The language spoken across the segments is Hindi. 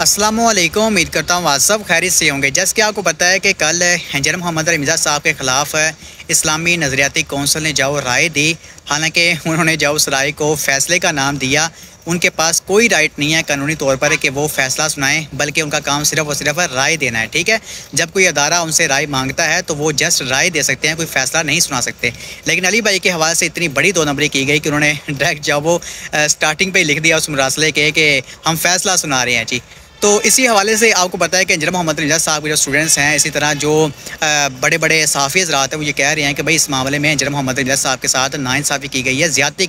अस्सलामुअलैकुम। उम्मीद करता हूँ आप सब खैरियत से होंगे। जैसे कि आपको पता है कि कल इंजीनियर मोहम्मद रमीज़ा साहब के ख़िलाफ़ इस्लामी नज़रियाती कौंसिल ने जाओ राय दी। हालांकि उन्होंने जाओ उस राय को फ़ैसले का नाम दिया। उनके पास कोई राइट नहीं है कानूनी तौर पर कि वो फ़ैसला सुनाएं, बल्कि उनका काम सिर्फ़ और सिर्फ राय देना है। ठीक है, जब कोई अदारा उनसे राय मांगता है तो वो जस्ट राय दे सकते हैं, कोई फ़ैसला नहीं सुना सकते। लेकिन अली भाई के हवाले से इतनी बड़ी दो नंबरी की गई कि उन्होंने डायरेक्ट जब वो स्टार्टिंग पर ही लिख दिया उस मुरासले के कि हम फ़ैसला सुना रहे हैं जी। तो इसी हवाले से आपको पता है कि इंजीनियर मोहम्मद रमीज़ा साहब के जो स्टूडेंट्स हैं, इसी तरह जो बड़े बड़े सहाफ़ी हज़रात हैं, वो ये कह रहे हैं कि भाई इस मामले में इंजीनियर मोहम्मद रमीज़ा साहब के साथ नाइंसाफ़ी की गई है, ज़्यादती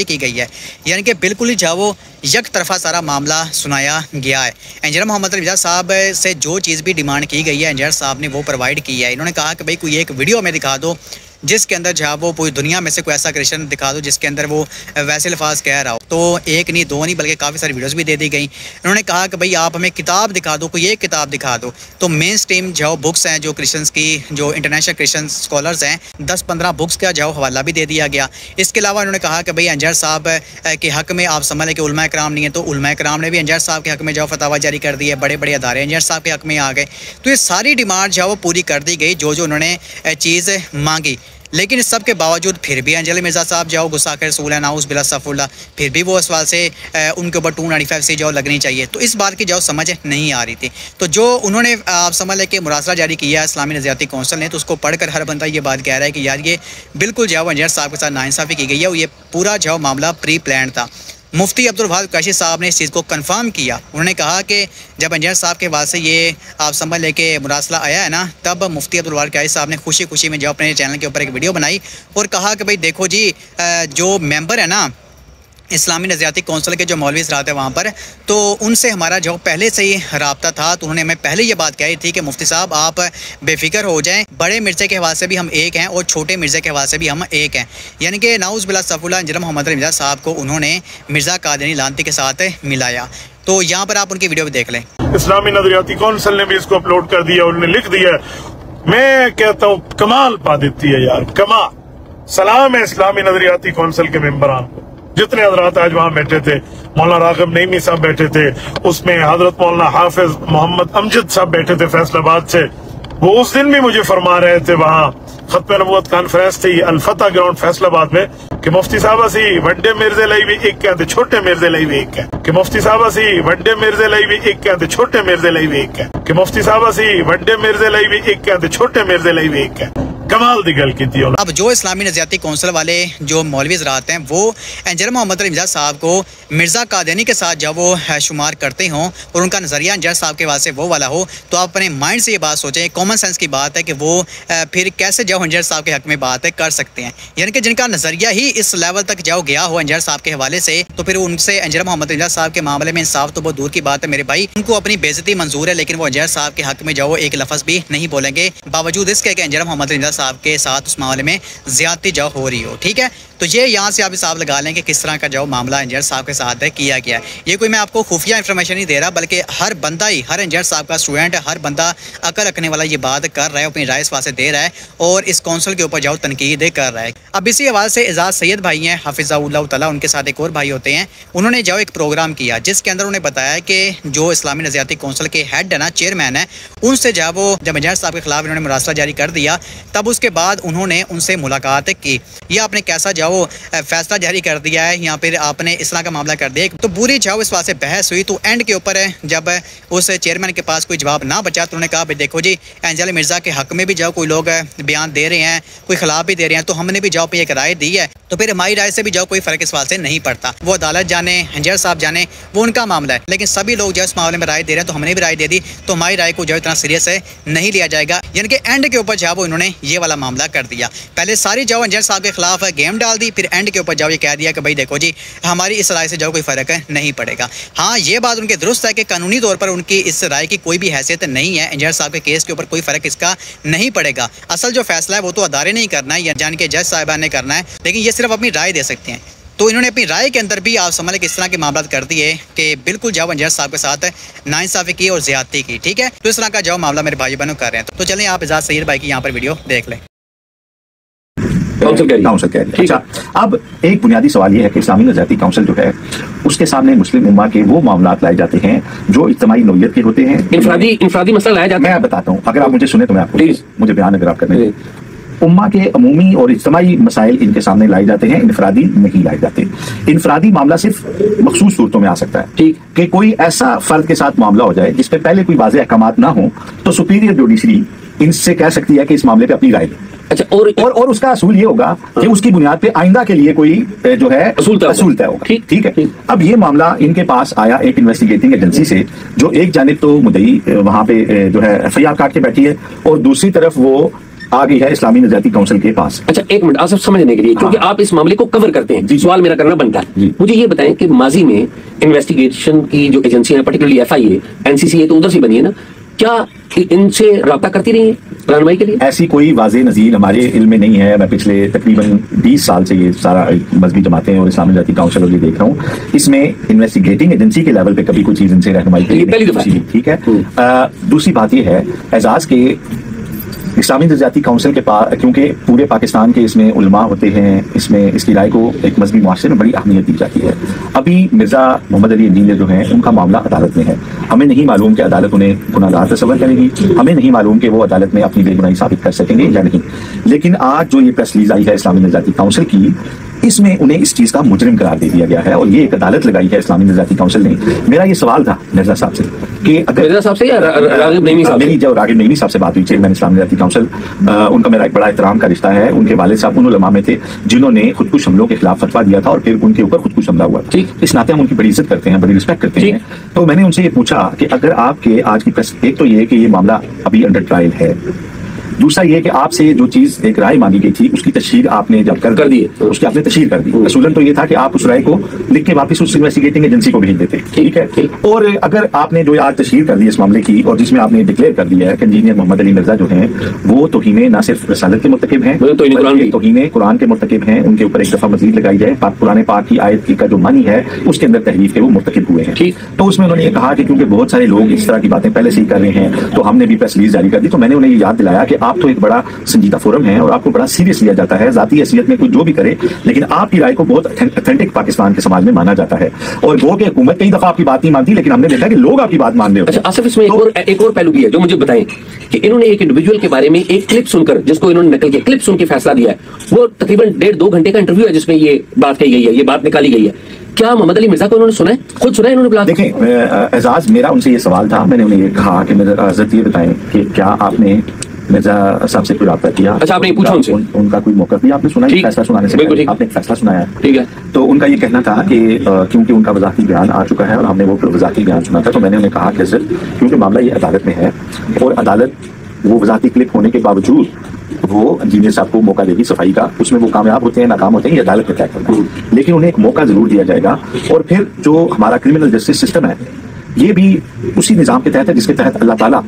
की गई है। यानी कि बिल्कुल ही जो वो एक तरफा सारा मामला सुनाया गया है। इंजीनियर मोहम्मद रमीज़ा साहब से जो चीज़ भी डिमांड की गई है इंजीनियर साहब ने वो प्रोवाइड की है। इन्होंने कहा कि भाई कोई एक वीडियो में दिखा दो जिसके अंदर जहाँ वो पूरी दुनिया में से कोई ऐसा क्रिश्चन दिखा दो जिसके अंदर वो वैसे अल्फाज कह रहा हो। तो एक नहीं दो नहीं बल्कि काफ़ी सारी वीडियोस भी दे दी गई। उन्होंने कहा कि भाई आप हमें किताब दिखा दो, कोई एक किताब दिखा दो। तो मेन स्ट्रीम जो बुक्स हैं जो क्रिश्चियंस की, जो इंटरनेशनल क्रिश्चियन स्कॉलर्स हैं, 10-15 बुक्स का जो हवाला भी दे दिया गया। इसके अलावा उन्होंने कहा कि भाई अंजार साहब के हक़ में आप समझ लें कि उलमा कराम नहीं है, तो उलमा कराम ने भी अंजार साहब के हक़ में जो फतवा जारी कर दी है। बड़े बड़े अदारे अंजार साहब के हक़ में आ गए। तो ये सारी डिमांड जो वो पूरी कर दी गई जो उन्होंने चीज़ मांगी। लेकिन इस सब के बावजूद फिर भी अंजलि मिर्ज़ा साहब जाओ गुस्सा कर रसूल है नाउज़ बिल्लाह सफ़ुल्लाह, फिर भी वो इस सवाल से उनके ऊपर 295 से जाओ लगनी चाहिए। तो इस बात की जाओ समझ नहीं आ रही थी। तो जो उन्होंने आप समझ लें कि मुरासला जारी किया इस्लामी नज़रियाती कौंसिल ने, तो उसको पढ़कर हर बंदा ये बात कह रहा है कि यार ये बिल्कुल जो अंजर साहब के साथ नाइंसाफ़ी की गई है। और ये पूरा जो मामला प्री प्लान था। मुफ्ती अब्दुल वहाब काशी साहब ने इस चीज़ को कंफर्म किया। उन्होंने कहा कि जब अंजर साहब के बाद से ये आप समझ लें कि मुरासला आया है ना, तब मुफ्ती अब्दुल वहाब काशी साहब ने खुशी खुशी में जो अपने चैनल के ऊपर एक वीडियो बनाई और कहा कि भाई देखो जी, जो मेंबर है ना इस्लामी नज़रियाती कौंसिल के जो मौलवी हज़रात हैं वहाँ पर, तो उनसे हमारा जो पहले से ही रब्ता था। तो उन्होंने हमें पहले ये बात कही थी कि मुफ्ती साहब आप बेफिक्र हो जाएं, बड़े मिर्ज़े के हवाले से भी हम एक हैं और छोटे मिर्ज़े के हवाले से भी हम एक हैं। यानी कि नाउज़ बिल्लाह सफ़ुल्लाह इंजीनियर मोहम्मद रमीज़ा साहब को उन्होंने मिर्ज़ा कादियानी लानती के साथ मिलाया। तो यहाँ पर आप उनकी वीडियो भी देख लें। इस्लामी नज़रियाती कौंसिल ने भी इसको अपलोड कर दिया, उन्होंने लिख दिया। मैं कहता हूँ कमाल पा देती है यार, कमाल। सलाम है इस्लामी नज़रियाती कौंसिल के मेंबरान को, जितने हजरात आज वहाँ बैठे थे। मौलाना राग़िब नईमी साहब बैठे थे, उसमें हजरत मौलाना हाफिज मोहम्मद अमजद साहब बैठे थे फैसलाबाद से। वो उस दिन भी मुझे फरमा रहे थे, वहाँ खत्म नबूवत कॉन्फ्रेंस थी अल-फतह ग्राउंड फैसलाबाद में, कि मुफ्ती साहब असी वड्डे मिर्जे लाई भी एक कहते, छोटे मिर्जे लाई भी एक है। कि मुफ्ती साहब असी वड्डे मिर्जे लाई भी एक कहते, छोटे मिर्जे लाई भी एक है। कि मुफ्ती साहब असी वड्डे मिर्जे लाई भी एक कहते, छोटे मिर्जे लाई भी एक है। कमाल दी गल की थी। अब जो इस्लामी नज़रियाती कौंसिल वाले जो मौलवी हज़रात हैं वो इंजीनियर मोहम्मद रमीज़ा साहब को मिर्ज़ा कादियानी के साथ जब वो शुमार करते हों और उनका नज़रिया इंजीनियर साहब के वास्ते वो वाला हो, तो आप अपने माइंड से ये बात सोचें, कॉमन सेंस की बात है कि वो फिर कैसे जो इंजीनियर साहब के हक़ में बात कर सकते हैं। यानी कि जिनका नज़रिया ही इस लेवल तक जाओ गया हो इंजीनियर साहब के हवाले से, तो फिर उनसे इंजीनियर मोहम्मद रमीज़ा साहब के मामले में इंसाफ तो बहुत दूर की बात है मेरे भाई। उनको अपनी बेइज्जती मंजूर है, लेकिन वो इंजीनियर साहब के हक़ में जो एक लफ्ज़ भी नहीं बोलेंगे, बावजूद इसके कि इंजीनियर मोहम्मद रमीज़ा साहब के साथ उस मामले में ज़्यादती जो हो रही हो। ठीक है, तो ये यहाँ से आप हिसाब लगा लें कि किस तरह का जो मामला इंजीनियर साहब के साथ किया गया है। ये कोई मैं आपको खुफिया इंफॉर्मेशन नहीं दे रहा, बल्कि हर बंदा ही, हर इंजीनियर साहब का स्टूडेंट, हर बंदा अकल रखने वाला ये बात कर रहा है, अपनी राय इस वास्ते दे रहा है और इस कौंसिल के ऊपर जाओ तनकीद कर रहा है। अब इसी हवाले से एजाज सैयद भाई हैं हफिज़हुल्लाह तआला, उनके साथ एक और भाई होते हैं, उन्होंने जो एक प्रोग्राम किया जिसके अंदर उन्हें बताया कि जो इस्लामी नज़रियाती कौंसिल के हेड है ना, चेयरमैन है, उनसे जब वो जब इंजीनियर साहब के खिलाफ इन्होंने मुरासला जारी कर दिया, तब उसके बाद उन्होंने उनसे मुलाकात की। यह आपने कैसा जाओ फैसला जारी कर दिया है, यहाँ पर आपने इस तरह का मामला कर दिया। तो बुरी जाओ इस वास्ते बहस हुई। तो एंड के ऊपर जब उस चेयरमैन के पास कोई जवाब ना बचा, तो उन्होंने कहा भाई देखो जी, अंजलि मिर्ज़ा के हक़ में भी जाओ कोई लोग बयान दे रहे हैं, कोई खिलाफ भी दे रहे हैं, तो हमने भी जाओ पे एक राय दी है, तो फिर हमारी राय से भी जाओ कोई फ़र्क इस वास्ते नहीं पड़ता। वो अदालत जाने, इंजीनियर साहब जाने, वो उनका मामला है, लेकिन सभी लोग जो इस मामले में राय दे रहे हैं, तो हमने भी राय दे दी, तो हमारी राय को जो इतना सीरियस है नहीं लिया जाएगा। यानी कि एंड के ऊपर जाओ इन्होंने ये वाला मामला कर दिया। पहले सारी जाओ इंजीनियर साहब के खिलाफ गेम डाल दी, फिर एंड के ऊपर जाओ ये कह दिया कि भाई देखो जी, हमारी इस राय से जाओ कोई फ़र्क नहीं पड़ेगा। हाँ, ये बात उनके दुरुस्त है कि कानूनी तौर पर उनकी इस राय की कोई भी हैसियत नहीं है, इंजीनियर साहब के केस के ऊपर कोई फ़र्क इसका नहीं पड़ेगा। असल जो फैसला है वो तो अदारे ने ही करना है या जान के जज साहिबान ने करना है, लेकिन ये सिर्फ अपनी राय दे सकते हैं। तो इन्होंने अपनी राय के अंदर भी आप समझ लें किस तरह के मामला कर दिए कि बिल्कुल जाओ इंजीनियर साहब के साथ नाइंसाफ़ी की और ज़्यादती की। ठीक है, तो इस तरह का जो मामला मेरे भाई बहनों कर रहे हैं। तो चलें आप एजाज सैयद भाई की यहाँ पर वीडियो देख लें। काउंसिल कह रही है। अच्छा, अब एक बुनियादी सवाल यह है कि इस्लामी नज़रियाती काउंसिल जो है उसके सामने मुस्लिम उम्मा के वो मामलात लाए जाते हैं जो इज्तिमाई नौइयत के होते हैं। इनफरादी मसला लाया जाता है। मैं बताता हूँ, अगर आप मुझे सुने तो मैं आपको मुझे बयान अगर आप करने उम्मा के अमूमी और इज्तिमाई मसाइल इनके सामने लाए जाते हैं, इनफरादी नहीं लाए जाते। इनफरादी मामला सिर्फ मखसूस सूरतों में आ सकता है, ठीक, कि कोई ऐसा फर्द के साथ मामला हो जाए जिसपे पहले कोई वाज़ेह अहकामात ना हो, तो सुपीरियर जुडिशरी इनसे कह सकती है कि इस मामले पे अपनी राय ले। अच्छा, और उसका असूल ये होगा कि उसकी बुनियाद पे आइंदा के लिए कोई जो है असूल तय होगा। ठीक है। अब ये मामला इनके पास आया एक इन्वेस्टिगेटिंग एजेंसी से, जो एक जानिब तो मुद्दई वहां पे जो है FIR काट के बैठी है और दूसरी तरफ वो आ गई है इस्लामी नज़रियाती काउंसिल के पास। अच्छा, एक मिनट, आप सब समझने के लिए, क्योंकि आप इस मामले को कवर करते हैं, सवाल मेरा करना बनता है। मुझे ये बताएं कि माजी में इन्वेस्टिगेशन की जो एजेंसी है, पर्टिकुलरली FIA, NCCA तो उधर से बनी है ना, क्या इनसे राब्ता करती रही है रहनुमाई के लिए? ऐसी कोई वाज़ेह नज़ीर हमारे इल्म में नहीं है। मैं पिछले तकरीबन 20 साल से ये सारा मजहबी जमातें और इस्लामी नज़रियाती काउंसिल और ये देख रहा हूँ, इसमें इन्वेस्टिगेटिंग एजेंसी के लेवल पे कभी कोई चीज़ इनसे रहनुमाई की पहली दफा। ठीक है। दूसरी बात ये है, एजाज के इस्लामी नज़रियाती काउंसिल के पास, क्योंकि पूरे पाकिस्तान के इसमें उलमा होते हैं, इसमें इसकी राय को एक मजहबी मुआशरे में बड़ी अहमियत दी जाती है। अभी मिर्जा मोहम्मद अली इंजीनियर जो हैं उनका मामला अदालत में है। हमें नहीं मालूम कि अदालत उन्हें गुनाहगार तस्वर करेगी, हमें नहीं मालूम कि वो अदालत में अपनी बेगुनाही साबित कर सकेंगे या नहीं। लेकिन आज जो ये प्रेस रिलीज आई है इस्लामी नज़रियाती काउंसिल की, इसमें उन्हें इस चीज का मुजरिम करार दे दिया गया है और ये एक अदालत लगाई है इस्लामी नज़रियाती काउंसिल ने। मेरा ये सवाल था मिर्जा साहब से कि अगर मिर्जा साहब से या रागिब नईमी साहब, मेरी जब रागिब नईमी साहब से बात हुई, चेयरमैन इस्लामी नज़रियाती काउंसिल, उनका मेरा एक बड़ा एहतराम का रिश्ता है। उनके वालिद साहब उन उलमा में थे जिन्होंने खुदकुश हमलों के खिलाफ फतवा दिया था और फिर उनके ऊपर खुदकुश हमला हुआ था। इस नाते हम उनकी बड़ी इज्जत करते हैं, बड़ी रिस्पेक्ट करते हैं। तो मैंने उनसे ये पूछा कि अगर आपके आज की प्रेस, एक तो ये कि ये मामला अभी अंडर ट्रायल है, दूसरा ये कि आपसे जो चीज एक राय मांगी गई थी उसकी तशहीर आपने जब कर दी, उसकी आपने तशहीर कर दी। असूलन तो ये था कि आप उस राय को लिख के वापस उस इन्वेस्टिगेटिंग एजेंसी को भेज देते, ठीक है। और अगर आपने जो आज तशहीर कर दी इस मामले की और जिसमें आपने डिक्लेयर कर दिया है कि इंजीनियर मोहम्मद अली मिर्जा जो हैं वो तौहीने ना सिर्फ रसालत के मुर्तकिब हैं, तौहीने कुरान के मुर्तकिब हैं, उनके ऊपर एक दफा मजीद लगाई जाए, कुरान पाक की आयत की का जो मानी है उसके अंदर तहरीफ के वो मुर्तकिब हुए हैं। तो उसमें उन्होंने ये कहा कि क्योंकि बहुत सारे लोग इस तरह की बातें पहले से ही कर रहे हैं तो हमने भी प्रेस रिलीज जारी कर दी। तो मैंने उन्हें ये याद दिलाया कि आप तो एक बड़ा संजीदा फोरम है और आपको बड़ा सीरियस लिया जाता है, जाती हैसियत में कोई जो भी करे, लेकिन आपकी राय को बहुत ऑथेंटिक पाकिस्तान के समाज में माना जाता है। और वो कि हुकूमत कई दफा आपकी बात नहीं मानती, लेकिन हमने देखा कि लोग आपकी बात मान रहे हो। अच्छा आसिफ, इसमें एक और पहलू भी है जो मुझे बताएं कि इन्होंने एक इंडिविजुअल के बारे में एक क्लिप सुनकर, जिसको इन्होंने नकल किया, क्लिप सुन के फैसला दिया है। वो तकरीबन 1.5-2 घंटे का इंटरव्यू है जिसमें ये बात कही गई है, ये बात निकाली गई है। क्या मोहम्मद अली मिर्जा को उन्होंने सुना है, खुद सुना है इन्होंने बुला? देखें एजाज, मेरा उनसे ये सवाल था, मैंने उन्हें ये कहा कि मेरा हज़रत ये बताएं कि क्या आपने मिर्जा साहब से कोई राब्ता किया? अच्छा, आपने पूछा उनसे? उनका कोई मौका भी आपने सुना? फैसला सुनाने से पहले आपने एक फैसला सुनाया, ठीक है। तो उनका ये कहना था कि क्योंकि उनका वज़ाती बयान आ चुका है और हमने वो वज़ाती बयान सुना था, तो मैंने उन्हें कहा कि सर क्योंकि मामला ये अदालत में है और अदालत वो वज़ाती क्लिप होने के बावजूद वो इंजीनियर साहब को मौका देगी सफाई का, उसमें वो कामयाब होते हैं नाकाम होते हैं ये अदालत में तय करना है, लेकिन उन्हें एक मौका जरूर दिया जाएगा। और फिर जो हमारा क्रिमिनल जस्टिस सिस्टम है ये भी उसी निज़ाम के तहत है जिसके तहत अल्लाह ताला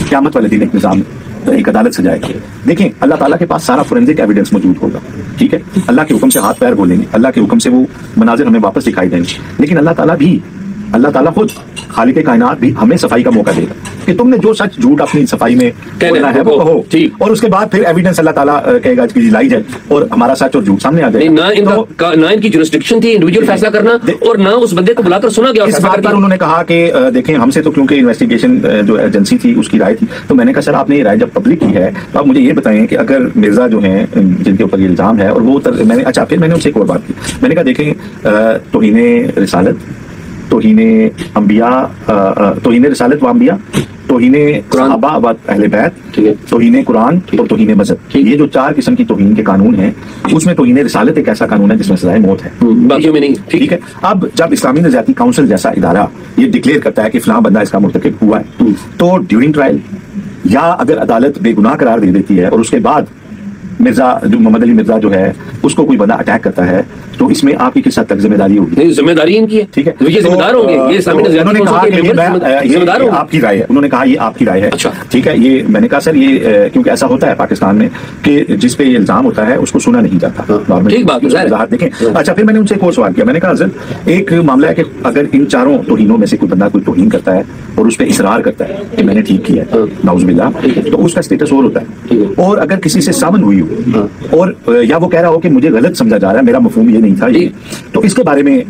क़यामत वाले दिन एक निज़ाम एक अदालत सजाएगा। देखें, अल्लाह ताला के पास सारा फोरेंसिक एविडेंस मौजूद होगा, ठीक है। अल्लाह के हुक्म से हाथ पैर बोलेंगे, अल्लाह के हुक्म से वो मनाजिर हमें वापस दिखाई देंगे, लेकिन अल्लाह ताला खुद खालिक कायनात भी हमें सफाई का मौका देगा कि तुमने जो सच झूठ अपनी सफाई में बोला है वो कहो, और उसके बाद फिर एविडेंस अल्लाह ताला कहेगा कि लाई जाए और हमारा सच और झूठ सामने आ जाए। ना इनकी जुरिस्डिक्शन थी इंडिविजुअल फैसला करना और ना उस बंदे को बुलाकर सुना गया। इस बात पर उन्होंने कहा कि देखें हमसे तो क्योंकि इन्वेस्टिगेशन जो एजेंसी थी उसकी राय थी, तो मैंने कहा सर आपने ये राय जब पब्लिक की है तो आप मुझे ये बताएं कि अगर मिर्जा जो हैं जिनके ऊपर ये इल्जाम है और वो मैंने अच्छा फिर मैंने उनसे एक और बात की, मैंने कहा देखें तौहीने रिसालत, तौहीने अंबिया, तौहीने रिसालत व अंबिया, तौहीने सहाबा व अहले बैत, तौहीने कुरान और तौहीने मजहब, ये जो 4 किस्म की तौहीन के कानून हैं उसमें तौहीने रिसालत एक ऐसा कानून है जिसमें सजाए मौत है, बाकियों में नहीं, ठीक है। अब जब इस्लामी नज़रियाती काउंसिल जैसा इदारा ये डिक्लेयर करता है कि फलां बंदा इसका मुर्तकिब हुआ है, तो ड्यूरिंग ट्रायल या अगर अदालत बेगुनाह करार दे देती है और उसके बाद मिर्जा जो मोहम्मद अली मिर्जा जो है उसको कोई बंदा अटैक करता है, तो इसमें आपकी किस हद तक जिम्मेदारी होगी? नहीं, जिम्मेदारी इनकी है, ठीक है, तो ये जिम्मेदार होंगे। ये उन्होंने कहा कि ये आपकी राय है, उन्होंने कहा ये आपकी राय है, अच्छा ठीक है। ये मैंने कहा सर ये क्योंकि ऐसा होता है पाकिस्तान में कि जिस पे ये इल्जाम होता है उसको सुना नहीं जाता, ठीक बात देखें। अच्छा फिर मैंने उनसे एक और सवाल किया, मैंने कहा सर एक मामला है कि अगर इन 4 तौहीनों में से कोई बंदा कोई तौहीन करता है और उस पर इसरार करता है कि मैंने ठीक किया है नाउज़ुबिल्लाह, तो उसका स्टेटस और होता है, और अगर किसी से सामन हुई हो और या वो कह रहा हो कि मुझे गलत समझा जा रहा है, मेरा मफहूम ये नहीं था ये, तो इसके बारे में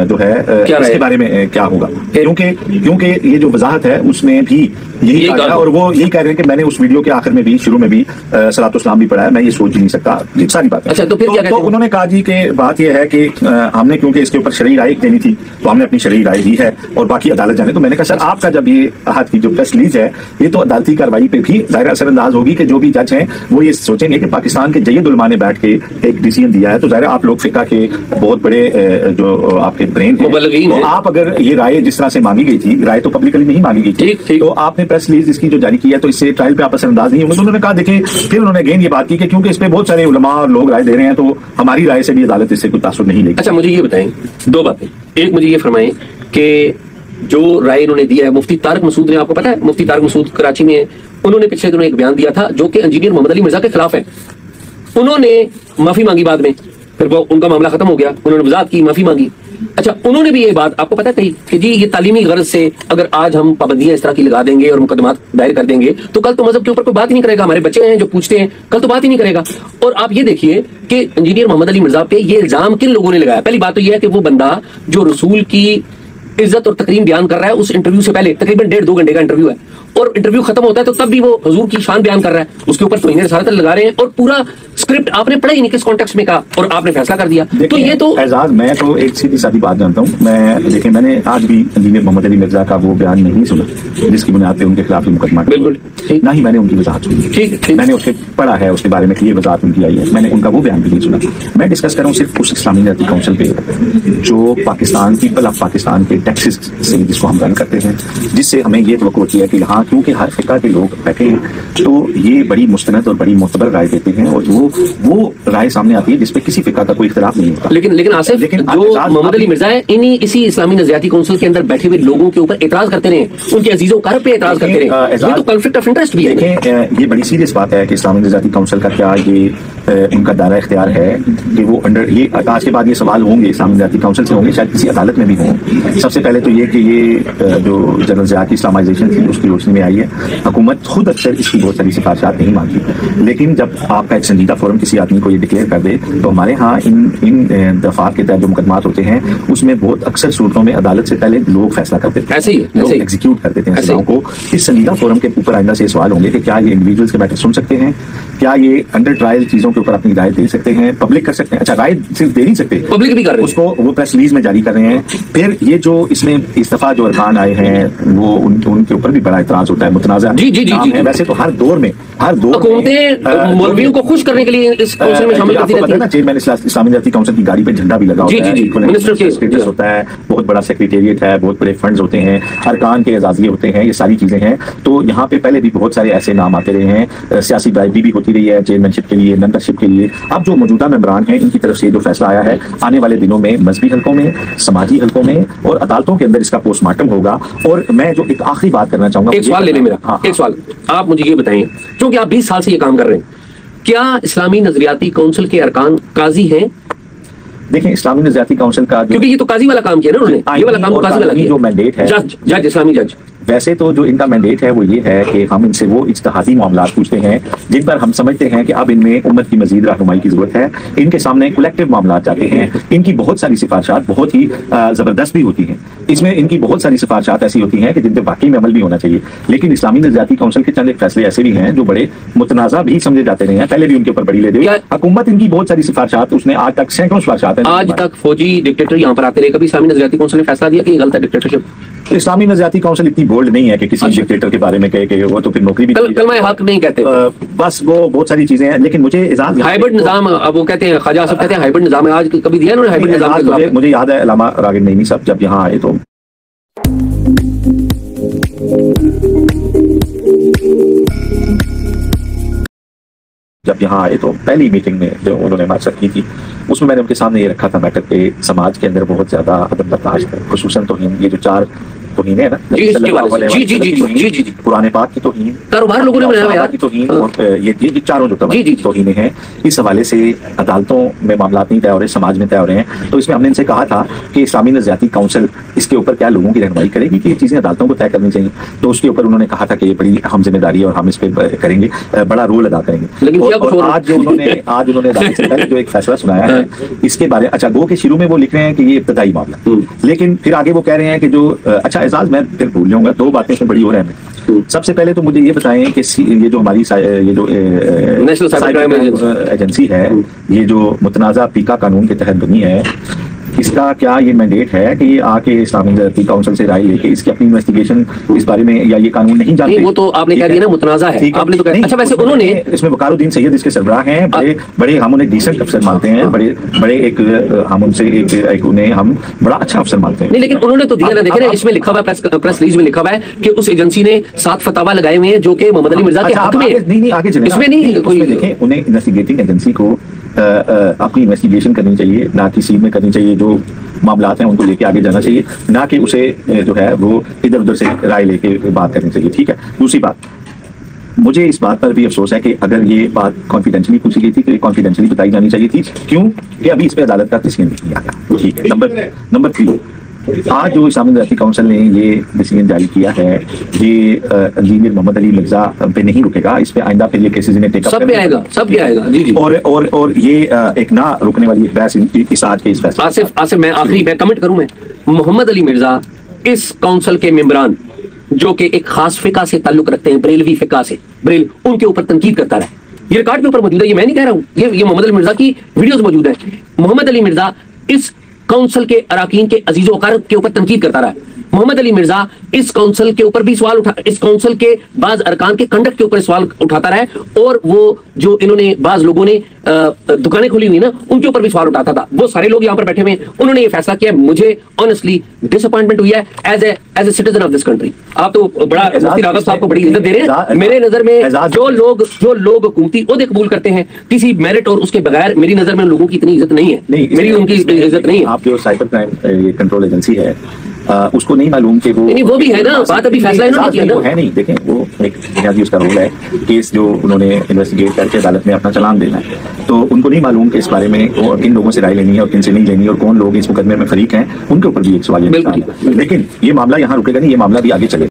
जो है इसके बारे में क्या होगा? क्योंकि ये जो वजाहत है उसमें भी यही कहा और वो यही कह रहे हैं कि मैंने उस वीडियो के आखिर में भी, शुरू में भी सलातो-उस-सलाम भी पढ़ा है, मैं ये सोच ही नहीं सकता, सारी बात। अच्छा, तो फिर क्या कहते हैं? उन्होंने कहा जी कि बात यह है कि हमने क्योंकि इसके ऊपर शरई राय देनी थी तो हमने अपनी शरई राय दी है और बाकी अदालत जाने। तो मैंने कहा सर आपका जब ये हाथ की जो प्रेस रिलीज है ये तो अदालती कार्रवाई पे भी ज़ाहिर असरअंदाज होगी कि जो भी जज हैं वो ये सोचेंगे कि पाकिस्तान के जय्यद उलमा ने बैठ के एक डिसीजन दिया है, तो ज़ाहिर आप लोग फिका के बहुत बड़े जो आपके ब्रेन हैं, तो आप अगर ये राय जिस तरह से मांगी गई थी, राय तो पब्लिकली नहीं मांगी गई थी, तो आपने प्रेस रिलीज इसकी जो जारी किया तो इससे ट्रायल पे आप असरअंदाज नहीं होंगे। तो उन्होंने कहा देखिए, फिर उन्होंने अगेन ये बात की कि क्योंकि इस पे बहुत सारे उलमा और लोग राय दे रहे हैं तो हमारी राय से भी अदालत इससे कोई तासुर नहीं लेगी। अच्छा, मुझे ये बताएं दो बातें। एक, मुझे ये फरमाएं कि जो राय इन्होंने दिया है, मुफ्ती तारिक मसूद ने, आपको पता है मुफ्ती तारिक मसूद कराची में, उन्होंने पिछले दिनों एक बयान दिया था जो कि इंजीनियर मोहम्मद अली मिर्जा के खिलाफ है। उन्होंने माफी मांगी बाद में, फिर वो उनका मामला खत्म हो गया, उन्होंने वजाहत की, माफी मांगी। अच्छा, उन्होंने भी ये बात आपको पता कही कि जी ये तालीमी गरज से अगर आज हम पाबंदियां इस तरह की लगा देंगे और मुकदमा दायर कर देंगे तो कल तो मजहब के ऊपर कोई बात ही नहीं करेगा, हमारे बच्चे हैं जो पूछते हैं, कल तो बात ही नहीं करेगा। और आप ये देखिए कि इंजीनियर मोहम्मद अली मिर्जा पे ये इल्जाम किन लोगों ने लगाया। पहली बात तो यह है कि वो बंदा जो रसूल की इज्जत और तकरीम बयान कर रहा है, उस इंटरव्यू से पहले तकरीबन 1.5-2 घंटे का इंटरव्यू है और इंटरव्यू खत्म होता है तो तब भी वो हुजूर की शान बयान कर रहा है, उसके ऊपर तौहीन रिसालत लगा रहे हैं और पूरा स्क्रिप्ट आपने पढ़ा ही नहीं किस कॉन्टेक्स्ट में कहा और आपने फैसला कर दिया। तो ये तो एजाज, मैं तो एक सीधी सादी बात जानता हूँ। मैं देखिए, मैंने आज भी इंजीनियर मोहम्मद अली मिर्जा का वो बयान नहीं सुना जिसकी बुनियाद पे उनके खिलाफ मुकदमा, बिल्कुल ना ही मैंने उनकी वजाहत सुनी। ठीक, मैंने उसके पढ़ा है, उसके बारे में क्लियर वजाहत उनकी आई है, मैंने उनका वो बयान भी नहीं सुना। मैं डिस्कस कर रहा हूँ सिर्फ उस इस्लामी नज़रियाती काउंसिल पे जो पाकिस्तान, पीपल ऑफ पाकिस्तान के टैक्सेस से जिसको हम रन करते हैं, जिससे हमें ये तवक्को होती है कि यहाँ क्योंकि हर फिका के लोग बैठे हैं तो ये बड़ी मुस्तनद और बड़ी मोतबर राय देते हैं और वो राय सामने आती है जिसपे किसी फिका का कोई इख्तिलाफ नहीं होता। लेकिन आसिफ, जो मोहम्मद अली मिर्जा है, इसी इस्लामी नज़रियाती काउंसिल के अंदर बैठे हुए लोगों के ऊपर एतराज करते रहे, उनके अजीजों कार पे एतराज करते रहे, ये तो कॉन्फ्लिक्ट ऑफ इंटरेस्ट भी है। देखें, ये बड़ी सीरियस बात है कि इस्लामी नज़रियाती काउंसिल का क्या ये उनका दायरा इख्तियार है कि वो अंडर ये आज के बाद ये सवाल होंगे इस्लामी नज़रियाती काउंसिल से होंगे, शायद किसी अदालत में भी हों। सबसे पहले तो ये कि ये जो जनरल ज़िया की इस्लामाइजेशन थी उसकी रोशनी में आई है। हुकूमत खुद अक्सर इसकी बहुत सारी सिफारिशात नहीं मानती, लेकिन जब आपका एक संजीदा फोरम किसी आदमी को ये डिक्लेयर कर दे तो हमारे यहाँ इन दफात के तहत जो मुकदमात होते हैं उसमें बहुत अक्सर सूरतों में अदालत से पहले लोग फैसला करते थे, ऐसे ही एग्जीक्यूट कर देते हैं सजाओं को। इस संजीदा फोरम के ऊपर आइंदा से सवाल होंगे कि क्या ये इंडिविजुअल्स के बैठे सुन सकते हैं, क्या ये अंडर ट्रायल चीजों के ऊपर अपनी राय दे सकते हैं, पब्लिक कर सकते हैं। अच्छा, राय सिर्फ दे नहीं सकते, पब्लिक भी कर रहे हैं, उसको वो प्रेस रिलीज में जारी कर रहे हैं। फिर ये जो इसमें इस दफा जो अरकान आए हैं वो उनके ऊपर भी बड़ा इतराज होता है, मुतनाज़ा है। वैसे तो हर दौर में मौलवियों को खुश करने के लिए इस काउंसिल में शामिल करती रहती है ना। चेयरमैन इस्लामी नज़रियाती काउंसिल की गाड़ी पे झंडा भी लगा होता है, होता है, बहुत बड़ा सेक्रेटेरिएट है, बहुत बड़े फंड्स होते हैं, अरकान के एजाज़िये होते हैं, ये सारी चीजें हैं। तो यहाँ पे पहले भी बहुत सारे ऐसे नाम आते रहे हैं, सियासी ब्राइबरी भी होती रही है चेयरमैनशिप के लिए, मेंबरशिप के लिए। अब जो मौजूदा मेंबरान हैं इनकी तरफ से जो फैसला आया है, आने वाले दिनों में मजहबी हलकों में, समाजी हलकों में और अदालतों के अंदर इसका पोस्टमार्टम होगा। और मैं जो एक आखिरी बात करना चाहूंगा, एक सवाल ले लें मेरा, एक सवाल आप मुझे ये बताएं, क्योंकि आप 20 साल से ये काम कर रहे हैं, क्या इस्लामी नजरियाती काउंसिल के अरकान काजी हैं? देखें, इस्लामी नजरियाती काउंसिल का, क्योंकि ये तो काजी वाला काम किया ना उन्होंने, ये वाला काम काजी वाला किया, जो मैंडेट है जज इस्लामी जज। वैसे तो जो इनका मैंडेट है वो ये है कि हम इनसे वो इज्तिहादी मामला पूछते हैं जिन पर हम समझते हैं कि अब इनमें उम्मत की मजीद रहनुमाई की जरूरत है। इनके सामने कलेक्टिव मामला जाते हैं, इनकी बहुत सारी सिफारिशात बहुत ही जबरदस्त भी होती हैं, इसमें इनकी बहुत सारी सिफारिशात ऐसी होती हैं कि जिन पर वाकई में अमल भी होना चाहिए। लेकिन इस्लामी नजरियाती काउंसिल के चंद एक फैसले ऐसे भी हैं जो बड़े मुतनाज़ा भी समझे जाते रहे हैं, पहले भी उनके ऊपर बड़ी ले दी हुकूमत। इनकी बहुत सारी सिफारिशात, उसने आज तक सैकड़ों सिफारिशात हैं, आज तक फौजी डिक्टेटर यहाँ पर आते रहे, कभी इस्लामी नजरियाती काउंसिल ने फैसला दिया कि ये गलत है डिक्टेटरशिप? इस्लामी नजरियाती काउंसिल इतनी बोल्ड नहीं है कि किसी डिक्टेटर के बारे में कहे कि वो तो फिर नौकरी भी कलमा हक नहीं कहते, बस वो बहुत सारी चीजें हैं। लेकिन मुझे हाइब्रिड निजाम, अब वो कहते हैं, ख्वाजा साहब कहते हैं हाइब्रिड निजाम है, आज कभी दिया उन्होंने हाइब्रिड निजाम? मुझे याद है अल्लामा रागिब नईमी साहब जब यहाँ आए तो पहली मीटिंग में जो उन्होंने हमारे साथ की थी उसमें मैंने उनके सामने ये रखा था मैटर पे समाज के अंदर बहुत ज्यादा अदम बर्दाश्त है, खुसूसन तो ये जो 4 तौहीन है ना, पुराने पाक की तौहीन, कारोबार लोगों ने बनाया की तौहीन, और ये चारों जो तौहीनें हैं, इस हवाले से अदालतों में मामला नहीं तय हो रहे, समाज में तय हो रहे हैं। तो इसमें हमने इनसे कहा था कि इस्लामी नज़रियाती काउंसिल इसके ऊपर क्या लोगों की रहनुमाई करेगी कि ये चीजें अदालतों को तय करनी चाहिए। तो उसके ऊपर उन्होंने कहा था कि ये बड़ी अहम जिम्मेदारी है और हम इस पर करेंगे, बड़ा रोल अदा करेंगे। और आज उन्होंने अदालत से जो एक फैसला सुनाया है इसके बारे, अच्छा गो के शुरू में वो लिख रहे हैं कि ये इब्तदाई मामला, लेकिन फिर आगे वो कह रहे हैं कि जो अच्छा एजाज, मैं फिर भूल जाऊंगा, दो बातें इसमें बड़ी हो रही हैं। सबसे पहले तो मुझे ये बताएं कि ये जो हमारी ये जो नेशनल साइबर क्राइम एजेंसी है, ये जो मुतनाज़ा पीका कानून के तहत बनी है, इसका क्या ये मैंडेट है कि ये आके इस्लामी नज़रियाती काउंसिल से राय लेके इसकी अपनी इन्वेस्टिगेशन इस बारे में, या ये कानून नहीं जानते? वो तो आपने कह दिया ना, मुतनाज़ा है, आपने तो कहा। अच्छा, वैसे उन्होंने इसमें वकारुद्दीन सैयद इसके सरबराह हैं, बड़े हम उन्हें डिसेंट अफसर मानते हैं, बड़े एक हम उनसे एक उन्हें हम बड़ा अच्छा अफसर मानते हैं। नहीं, लेकिन उन्होंने तो दिया ना, देखे ना, इसमें लिखा हुआ है, प्रेस रिलीज में लिखा हुआ है कि उस एजेंसी ने 7 फतवा लगाए हुए हैं जो कि मोहम्मद अली मिर्जा के हक में। नहीं, आगे चले, इसमें नहीं कोई देखें, उन्हें इन्वेस्टिगेटिंग एजेंसी को अपनी इन्वेस्टिगेशन करनी चाहिए, ना कि सीध में करनी चाहिए, जो मामलात हैं उनको लेके आगे जाना चाहिए, ना कि उसे जो है वो इधर उधर से राय लेके बात करनी चाहिए। ठीक है। दूसरी बात, मुझे इस बात पर भी अफसोस है कि अगर ये बात कॉन्फिडेंशियली पूछी गई थी तो ये कॉन्फिडेंशियली बताई जानी चाहिए थी। क्यों कि अभी इस पर अदालत का डिसीजन नहीं किया गया। ठीक है। नंबर 3, आज जो इस्लामी नज़रियाती काउंसिल ने ये डिसीजन जारी किया है, ये इंजीनियर मोहम्मद अली मिर्जा पे नहीं रुकेगा, इस पे आइंदा फिर ये केसेस इन्हें टेक अप सब पे आएगा। जी जी। और ये एक ना रुकने वाली बहस इस आज के इस फैसले। आसिफ मैं आखिरी में कमेंट करूं, मैं मोहम्मद अली मिर्जा इस काउंसिल के मेंबरान जो कि एक खास फिका से ताल्लुक रखते हैं, बरेलवी फिका से, बरेल, उनके ऊपर तनकीद करता रहा। ये रिकॉर्ड के ऊपर मौजूद है, ये मैं नहीं कह रहा हूं, ये मोहम्मद अली मिर्जा की वीडियोस मौजूद है। मोहम्मद अली मिर्जा इस काउंसिल के अराकीन के अजीजो वकार के ऊपर तनकीद करता रहा। मोहम्मद अली मिर्जा इस काउंसिल के ऊपर भी सवाल इस काउंसिल के बाज अरकान के कंडक्ट के ऊपर सवाल उठाता रहा, और वो जो इन्होंने बाज लोगों ने दुकानें खोली हुई ना, उनके ऊपर भी सवाल उठाता था। वो सारे लोग यहाँ पर बैठे हुए हैं, उन्होंने ये फैसला किया। मुझे ऑनेस्टली डिसअपॉइंटमेंट हुई है as a citizen of this country. आप तो बड़ा मुफ्ती राग़ब साहब को बड़ी इज्जत दे रहे हैं। मेरे नजर में जो लोग हुकूमती ओहदे कबूल करते हैं किसी मेरिट और उसके बगैर, मेरी नजर में लोगों की इतनी इज्जत नहीं है, मेरी उनकी इज्जत नहीं है। आप जो साइबर क्राइम कंट्रोल एजेंसी है उसको नहीं मालूम कि वो भी है ना, बात अभी फैसला इन्होंने किया ना, है नहीं। देखें, वो एक बुनियादी उसका रोल है, केस जो उन्होंने इन्वेस्टिगेट करके अदालत में अपना चालान देना है, तो उनको नहीं मालूम कि इस बारे में वो किन लोगों से राय लेनी है और किन से नहीं लेनी, और कौन लोग इस मुकदमे में फरीक हैं, उनके ऊपर भी एक सवाल है। लेकिन ये मामला यहाँ रुकेगा नहीं, ये मामला भी आगे चलेगा।